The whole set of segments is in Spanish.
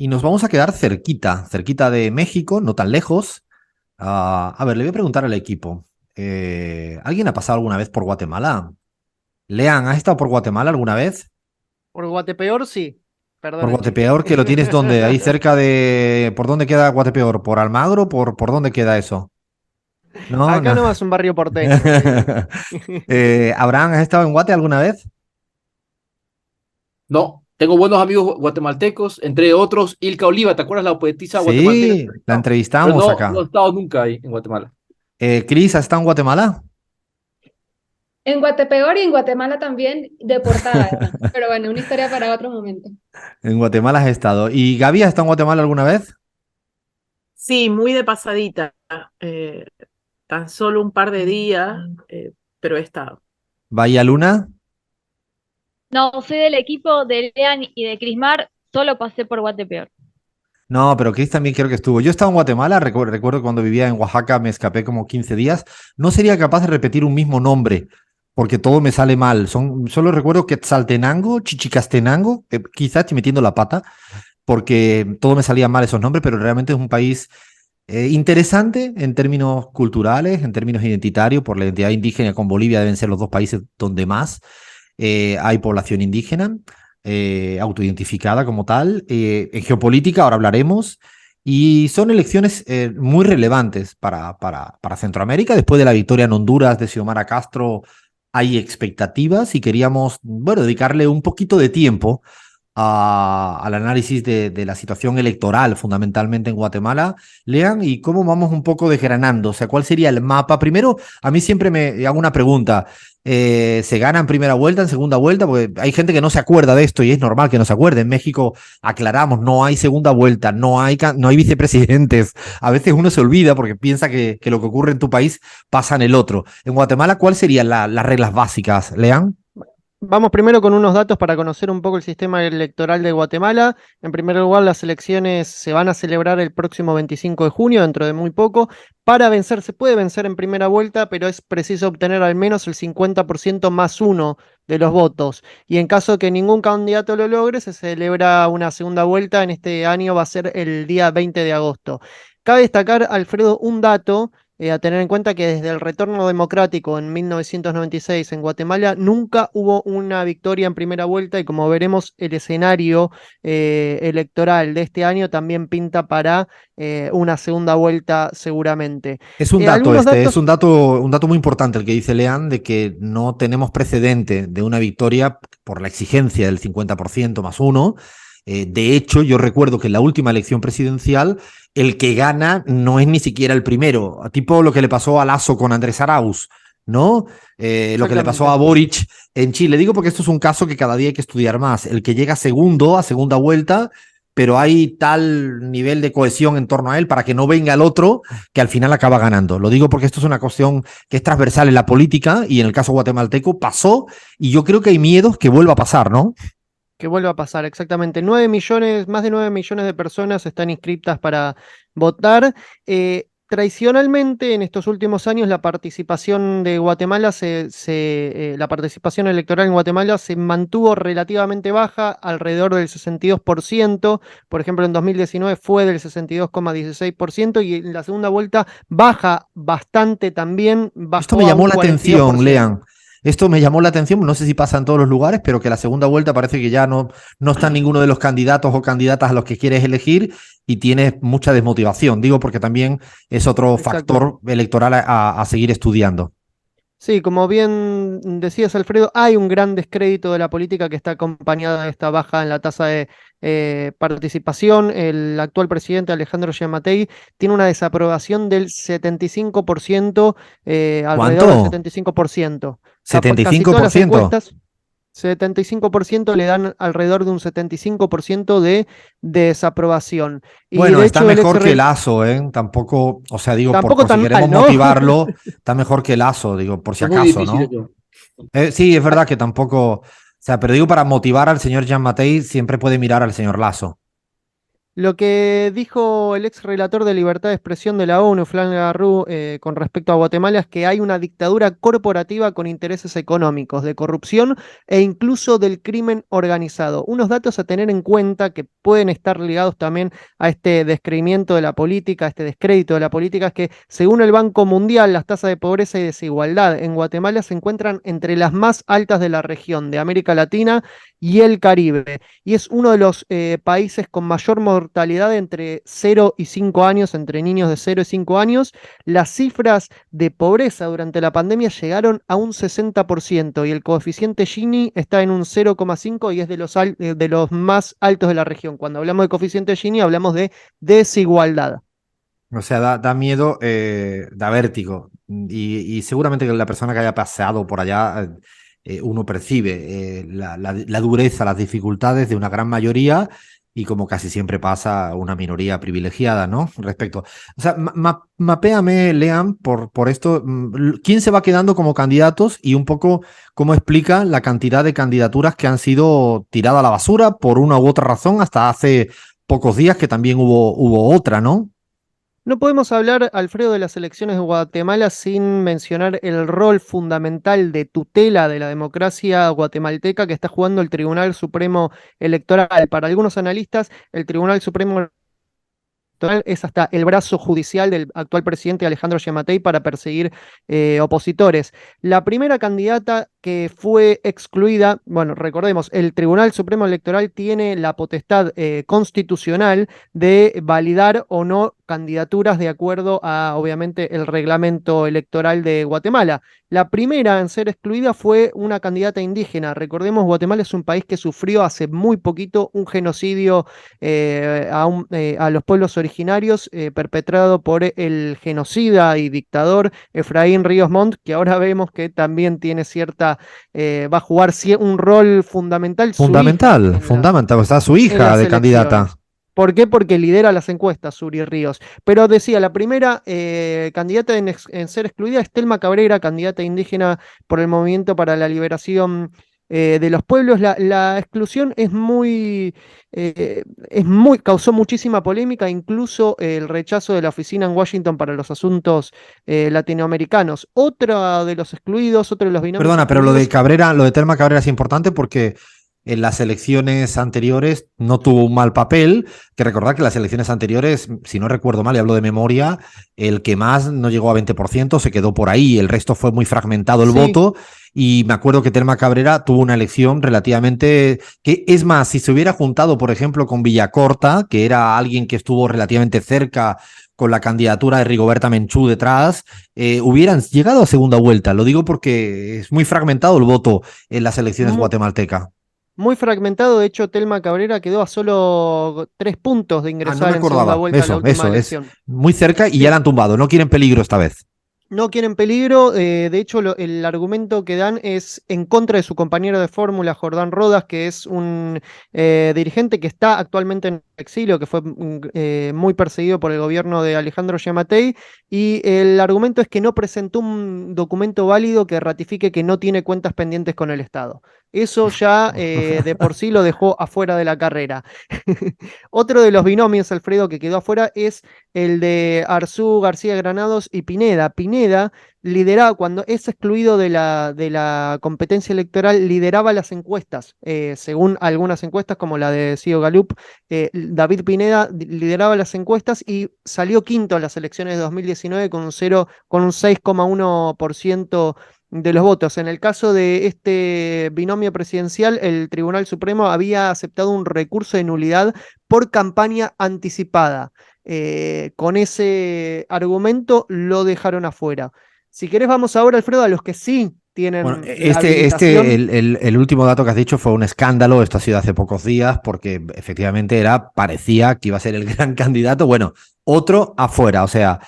Y nos vamos a quedar cerquita de México, no tan lejos. A ver, le voy a preguntar al equipo. ¿Alguien ha pasado alguna vez por Guatemala? Lean, ¿has estado por Guatemala alguna vez? Por Guatepeor, sí. Por Perdón el chiste. Guatepeor, que lo tienes dónde, ahí cerca de... ¿Por dónde queda Guatepeor? ¿Por Almagro? ¿Por dónde queda eso? No, Acá no. nomás un barrio porteño, sí, sí. Abraham, ¿has estado en Guate alguna vez? No, tengo buenos amigos guatemaltecos, entre otros Ilka Oliva, ¿te acuerdas la poetisa guatemalteca? Sí, la Pero entrevistamos no he acá. estado nunca ahí en Guatemala. Cris, ¿has estado en Guatemala? En Guatepeor y en Guatemala también, deportada además. Pero bueno, una historia para otro momento. En Guatemala has estado. ¿Y Gaby, has estado en Guatemala alguna vez? Sí, muy de pasadita, eh, tan solo un par de días, pero he estado. Bahía Luna. No, soy del equipo de Lean y de Crismar, solo pasé por Guatepeor. No, pero Chris también creo que estuvo. Yo estaba en Guatemala, recuerdo cuando vivía en Oaxaca, me escapé como 15 días. No sería capaz de repetir un mismo nombre, porque todo me sale mal. Solo recuerdo Quetzaltenango, Chichicastenango, quizás estoy metiendo la pata, porque todo me salía mal esos nombres, pero realmente es un país interesante en términos culturales, en términos identitarios, por la identidad indígena con Bolivia deben ser los dos países donde más hay población indígena, autoidentificada como tal. En geopolítica, ahora hablaremos, y son elecciones muy relevantes para Centroamérica. Después de la victoria en Honduras de Xiomara Castro, hay expectativas y queríamos, bueno, dedicarle un poquito de tiempo al análisis de la situación electoral, fundamentalmente en Guatemala. Lean, y cómo vamos un poco desgranando, o sea, ¿cuál sería el mapa? Primero, a mí siempre me hago una pregunta. ¿Se gana en primera vuelta, en segunda vuelta? Porque hay gente que no se acuerda de esto y es normal que no se acuerde. En México, aclaramos, no hay segunda vuelta, no hay vicepresidentes. A veces uno se olvida porque piensa que lo que ocurre en tu país pasa en el otro. En Guatemala, ¿cuáles serían las reglas básicas, Lean? Vamos primero con unos datos para conocer un poco el sistema electoral de Guatemala. En primer lugar, las elecciones se van a celebrar el próximo 25 de junio, dentro de muy poco. Para vencer, se puede vencer en primera vuelta, pero es preciso obtener al menos el 50% más uno de los votos. Y en caso que ningún candidato lo logre, se celebra una segunda vuelta. En este año va a ser el día 20 de agosto. Cabe destacar, Alfredo, un dato a tener en cuenta que desde el retorno democrático en 1996 en Guatemala nunca hubo una victoria en primera vuelta y como veremos el escenario electoral de este año también pinta para una segunda vuelta seguramente. Es un dato Algunos este, es datos. un dato muy importante el que dice Lean, de que no tenemos precedente de una victoria por la exigencia del 50% más uno. De hecho, yo recuerdo que en la última elección presidencial, el que gana no es ni siquiera el primero, tipo lo que le pasó a Lasso con Andrés Arauz, ¿no? Lo que le pasó a Exactamente. Boric en Chile. Digo porque esto es un caso que cada día hay que estudiar más. El que llega segundo, a segunda vuelta, pero hay tal nivel de cohesión en torno a él para que no venga el otro que al final acaba ganando. Lo digo porque esto es una cuestión que es transversal en la política y en el caso guatemalteco pasó y yo creo que hay miedos que vuelva a pasar, ¿no? Que vuelva a pasar, exactamente. 9 millones, más de 9 millones de personas están inscritas para votar. Tradicionalmente, en estos últimos años, la participación de Guatemala, la participación electoral en Guatemala se mantuvo relativamente baja, alrededor del 62%. Por ejemplo, en 2019 fue del 62,16% y en la segunda vuelta baja bastante también, Esto me bajó a llamó un la atención, 42%. Lean. Esto me llamó la atención, no sé si pasa en todos los lugares, pero que la segunda vuelta parece que ya no está ninguno de los candidatos o candidatas a los que quieres elegir y tienes mucha desmotivación. Digo porque también es otro Exacto. factor electoral a seguir estudiando. Sí, como bien decías, Alfredo, hay un gran descrédito de la política que está acompañada de esta baja en la tasa de participación. El actual presidente Alejandro Giammattei tiene una desaprobación del 75%, alrededor del ¿Cuánto? 75%. Casi todas las ¿75%? encuestas, 75% le dan alrededor de un 75% de desaprobación. Y Bueno, de está hecho, el ex mejor que rey, Lasso, ¿eh? Tampoco, o sea, digo, tampoco por si tan queremos mal, ¿no? motivarlo, está mejor que Lasso, digo, por si Es muy acaso, difícil ¿no? eso. Sí, es verdad que tampoco, o sea, pero digo, para motivar al señor Jean Mattei siempre puede mirar al señor Lasso. Lo que dijo el ex relator de libertad de expresión de la ONU, Flan Garrou, con respecto a Guatemala es que hay una dictadura corporativa con intereses económicos, de corrupción e incluso del crimen organizado. Unos datos a tener en cuenta que pueden estar ligados también a este descreimiento de la política, a este descrédito de la política, es que según el Banco Mundial, las tasas de pobreza y desigualdad en Guatemala se encuentran entre las más altas de la región, de América Latina y el Caribe. Y es uno de los países con mayor mortalidad entre 0 y 5 años, entre niños de 0 y 5 años. Las cifras de pobreza durante la pandemia llegaron a un 60% y el coeficiente Gini está en un 0,5 y es de los más altos de la región. Cuando hablamos de coeficiente Gini hablamos de desigualdad. O sea, da miedo, da vértigo. Y seguramente que la persona que haya paseado por allá, uno percibe la dureza, las dificultades de una gran mayoría y como casi siempre pasa, una minoría privilegiada, ¿no? Respecto. O sea, mapéame, Lean, por esto, quién se va quedando como candidatos y un poco cómo explica la cantidad de candidaturas que han sido tiradas a la basura por una u otra razón hasta hace pocos días que también hubo otra, ¿no? No podemos hablar, Alfredo, de las elecciones de Guatemala sin mencionar el rol fundamental de tutela de la democracia guatemalteca que está jugando el Tribunal Supremo Electoral. Para algunos analistas, el Tribunal Supremo es hasta el brazo judicial del actual presidente Alejandro Giammattei para perseguir opositores. La primera candidata que fue excluida, bueno, recordemos, el Tribunal Supremo Electoral tiene la potestad constitucional de validar o no candidaturas de acuerdo a, obviamente, el reglamento electoral de Guatemala. La primera en ser excluida fue una candidata indígena. Recordemos, Guatemala es un país que sufrió hace muy poquito un genocidio a los pueblos originarios perpetrado por el genocida y dictador Efraín Ríos Montt, que ahora vemos que también tiene va a jugar un rol fundamental. Fundamental, está su hija de candidata. ¿Por qué? Porque lidera las encuestas, Suri Ríos. Pero decía, la primera candidata en ser excluida es Telma Cabrera, candidata indígena por el Movimiento para la Liberación de los Pueblos. La exclusión causó muchísima polémica, incluso el rechazo de la oficina en Washington para los asuntos latinoamericanos. Otro de los excluidos, otro de los binomios. Perdona, pero lo de Telma Cabrera es importante porque en las elecciones anteriores no tuvo un mal papel, que recordar que las elecciones anteriores, si no recuerdo mal y hablo de memoria, el que más no llegó a 20%, se quedó por ahí, el resto fue muy fragmentado el voto, y me acuerdo que Telma Cabrera tuvo una elección relativamente, que es más, si se hubiera juntado, por ejemplo, con Villacorta, que era alguien que estuvo relativamente cerca con la candidatura de Rigoberta Menchú detrás, hubieran llegado a segunda vuelta. Lo digo porque es muy fragmentado el voto en las elecciones guatemaltecas. Muy fragmentado, de hecho, Telma Cabrera quedó a solo 3 puntos de ingresar en segunda vuelta a la última elección. Es muy cerca y ya la han tumbado, no quieren peligro esta vez. No quieren peligro, de hecho el argumento que dan es en contra de su compañero de fórmula, Jordán Rodas, que es un dirigente que está actualmente en exilio, que fue muy perseguido por el gobierno de Alejandro Giammattei, y el argumento es que no presentó un documento válido que ratifique que no tiene cuentas pendientes con el Estado. Eso ya de por sí lo dejó afuera de la carrera. Otro de los binomios, Alfredo, que quedó afuera es el de Arzú García Granados y Pineda. Pineda lideraba, cuando es excluido de la competencia electoral, lideraba las encuestas. Según algunas encuestas, como la de CEO Gallup, David Pineda lideraba las encuestas y salió quinto en las elecciones de 2019 con un 6,1% de los votos. En el caso de este binomio presidencial, el Tribunal Supremo había aceptado un recurso de nulidad por campaña anticipada. Con ese argumento lo dejaron afuera. Si querés, vamos ahora, Alfredo, a los que sí tienen. Bueno, el último dato que has dicho fue un escándalo. Esto ha sido hace pocos días porque efectivamente parecía que iba a ser el gran candidato. Bueno, otro afuera. O sea,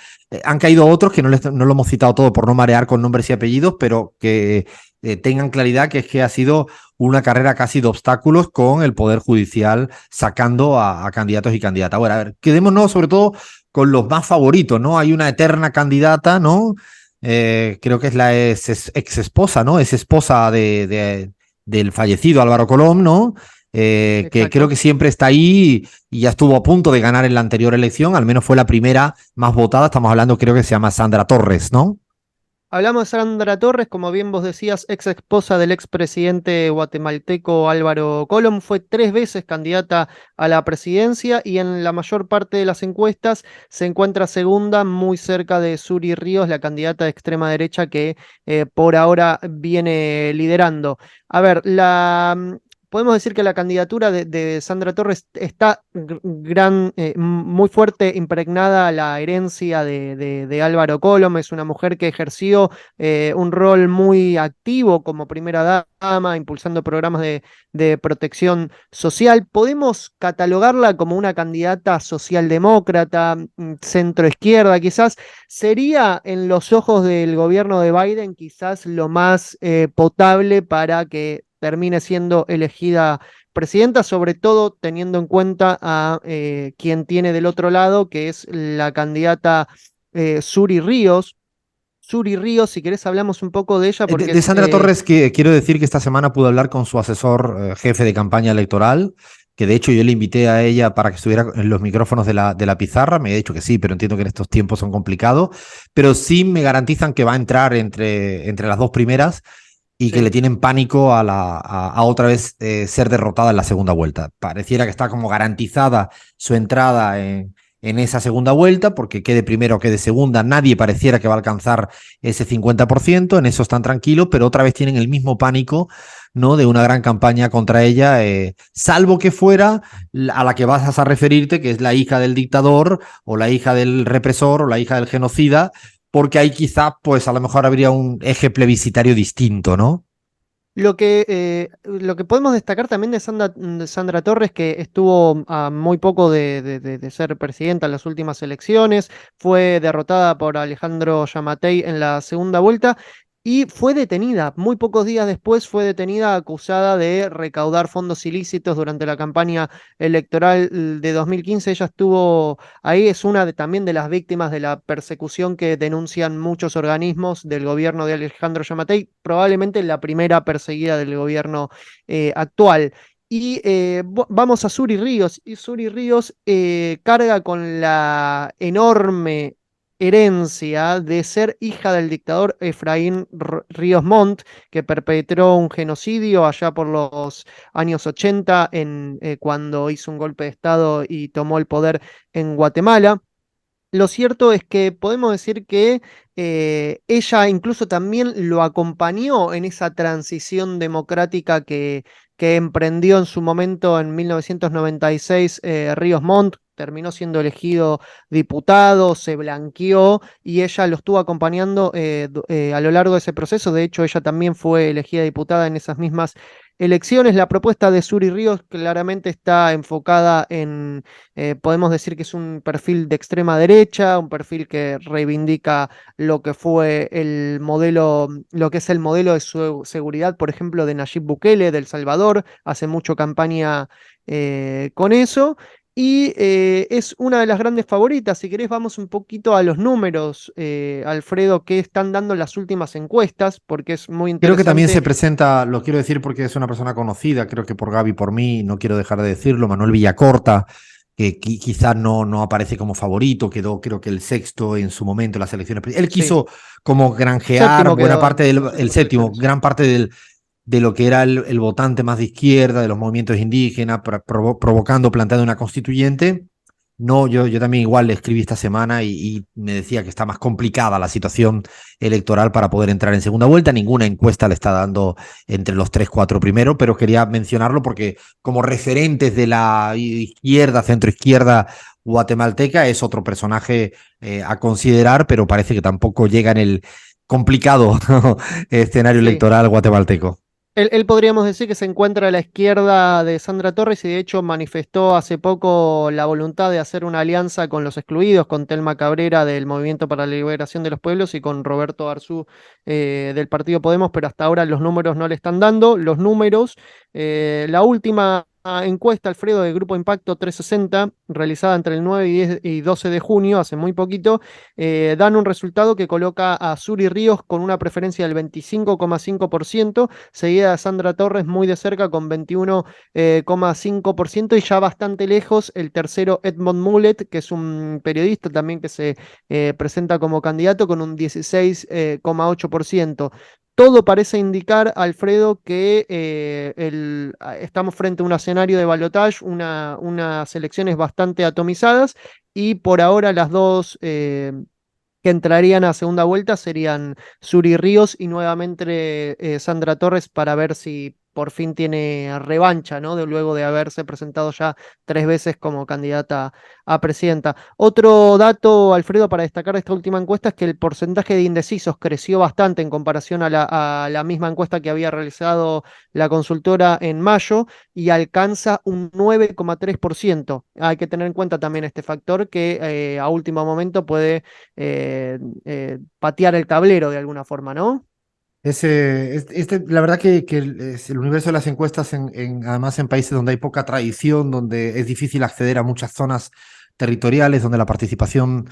han caído otros que no lo hemos citado todo por no marear con nombres y apellidos, pero que tengan claridad que es que ha sido una carrera casi de obstáculos con el Poder Judicial sacando a candidatos y candidatas. Bueno, a ver, quedémonos sobre todo con los más favoritos, ¿no? Hay una eterna candidata, ¿no? Creo que es la ex esposa, ¿no? Es esposa del fallecido Álvaro Colom, ¿no? que creo Exacto. que siempre está ahí y ya estuvo a punto de ganar en la anterior elección, al menos fue la primera más votada. Estamos hablando, creo que se llama Sandra Torres, ¿no? Hablamos de Sandra Torres, como bien vos decías, ex esposa del expresidente guatemalteco Álvaro Colom, fue 3 veces candidata a la presidencia y en la mayor parte de las encuestas se encuentra segunda, muy cerca de Suri Ríos, la candidata de extrema derecha que por ahora viene liderando. A ver, podemos decir que la candidatura de Sandra Torres está muy fuerte impregnada a la herencia de Álvaro Colom. Es una mujer que ejerció un rol muy activo como primera dama, impulsando programas de protección social. Podemos catalogarla como una candidata socialdemócrata, centro izquierda, quizás. Sería en los ojos del gobierno de Biden quizás lo más potable para que termine siendo elegida presidenta, sobre todo teniendo en cuenta a quien tiene del otro lado, que es la candidata Suri Ríos. Suri Ríos, si querés hablamos un poco de ella, porque De es... Sandra Torres, que quiero decir que esta semana pude hablar con su asesor jefe de campaña electoral, que de hecho yo le invité a ella para que estuviera en los micrófonos de la pizarra. Me ha dicho que sí, pero entiendo que en estos tiempos son complicados. Pero sí me garantizan que va a entrar entre las dos primeras y que Sí. le tienen pánico a otra vez ser derrotada en la segunda vuelta. Pareciera que está como garantizada su entrada en esa segunda vuelta, porque quede primero o quede segunda, nadie pareciera que va a alcanzar ese 50%, en eso están tranquilos, pero otra vez tienen el mismo pánico, ¿no? De una gran campaña contra ella, salvo que fuera a la que vas a referirte, que es la hija del dictador, o la hija del represor, o la hija del genocida, porque ahí quizá, pues a lo mejor habría un eje plebiscitario distinto, ¿no? Lo que podemos destacar también de Sandra Torres, que estuvo a muy poco de ser presidenta en las últimas elecciones, fue derrotada por Alejandro Yamatei en la segunda vuelta y fue detenida. Muy pocos días después fue detenida acusada de recaudar fondos ilícitos durante la campaña electoral de 2015. Ella estuvo ahí, es una también de las víctimas de la persecución que denuncian muchos organismos del gobierno de Alejandro Yamatei, probablemente la primera perseguida del gobierno actual. Y vamos a Suri Ríos, y Suri Ríos carga con la enorme herencia de ser hija del dictador Efraín Ríos Montt, que perpetró un genocidio allá por los años 80, cuando hizo un golpe de Estado y tomó el poder en Guatemala. Lo cierto es que podemos decir que ella incluso también lo acompañó en esa transición democrática que emprendió en su momento en 1996 Ríos Montt. Terminó siendo elegido diputado, se blanqueó y ella lo estuvo acompañando a lo largo de ese proceso. De hecho, ella también fue elegida diputada en esas mismas elecciones. La propuesta de Suri Ríos claramente está enfocada podemos decir que es un perfil de extrema derecha, un perfil que reivindica lo que fue el modelo, lo que es el modelo de su seguridad, por ejemplo, de Nayib Bukele, de El Salvador, hace mucho campaña con eso. Y es una de las grandes favoritas. Si querés, vamos un poquito a los números, Alfredo, que están dando las últimas encuestas, porque es muy Creo que también se interesante. presenta, lo quiero decir porque es una persona conocida, creo que por Gaby, por mí, no quiero dejar de decirlo, Manuel Villacorta, que quizás no aparece como favorito, quedó creo que el sexto en su momento en las elecciones. Él Sí, quiso como granjear séptimo buena quedó parte en del las el últimas séptimo, elecciones. gran parte de lo que era el votante más de izquierda, de los movimientos indígenas, provocando, planteando una constituyente. No, yo también igual le escribí esta semana y me decía que está más complicada la situación electoral para poder entrar en segunda vuelta. Ninguna encuesta le está dando entre los 3, 4 primeros, pero quería mencionarlo porque como referentes de la izquierda, centroizquierda guatemalteca, es otro personaje a considerar, pero parece que tampoco llega en el complicado escenario Sí. electoral guatemalteco. Él podríamos decir que se encuentra a la izquierda de Sandra Torres y de hecho manifestó hace poco la voluntad de hacer una alianza con los excluidos, con Telma Cabrera del Movimiento para la Liberación de los Pueblos y con Roberto Arzú del Partido Podemos, pero hasta ahora los números no le están dando. Los números, la última encuesta, Alfredo, del Grupo Impacto 360, realizada entre el 9 y 12 de junio, hace muy poquito, dan un resultado que coloca a Suri Ríos con una preferencia del 25,5%, seguida de Sandra Torres muy de cerca con 21,5%, y ya bastante lejos el tercero Edmond Mulet, que es un periodista también que se presenta como candidato con un 16,8%. Todo parece indicar, Alfredo, que estamos frente a un escenario de balotaje, unas elecciones bastante atomizadas, y por ahora las dos que entrarían a segunda vuelta serían Suri Ríos y nuevamente Sandra Torres, para ver si por fin tiene revancha, ¿no? Luego de haberse presentado ya 3 veces como candidata a presidenta. Otro dato, Alfredo, para destacar de esta última encuesta es que el porcentaje de indecisos creció bastante en comparación a la misma encuesta que había realizado la consultora en mayo, y alcanza un 9,3%. Hay que tener en cuenta también este factor que a último momento puede patear el tablero de alguna forma, ¿no? La verdad que el universo de las encuestas, además en países donde hay poca tradición, donde es difícil acceder a muchas zonas territoriales, donde la participación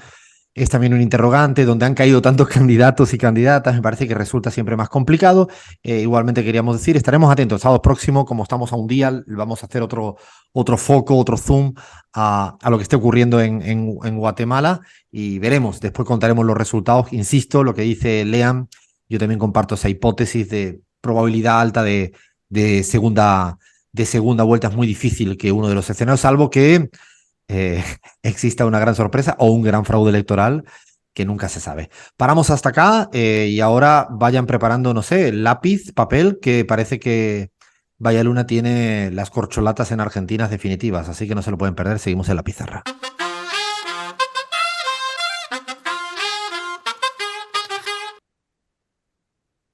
es también un interrogante, donde han caído tantos candidatos y candidatas, me parece que resulta siempre más complicado. Igualmente queríamos decir, estaremos atentos. Sábado próximo, como estamos a un día, vamos a hacer otro foco, otro zoom a lo que esté ocurriendo en Guatemala, y veremos, después contaremos los resultados. Insisto, lo que dice Lean, yo también comparto esa hipótesis de probabilidad alta de segunda vuelta. Es muy difícil que uno de los escenarios, salvo que exista una gran sorpresa o un gran fraude electoral, que nunca se sabe. Paramos hasta acá y ahora vayan preparando, no sé, lápiz, papel, que parece que Vaya Luna tiene las corcholatas en Argentina definitivas, así que no se lo pueden perder. Seguimos en la pizarra.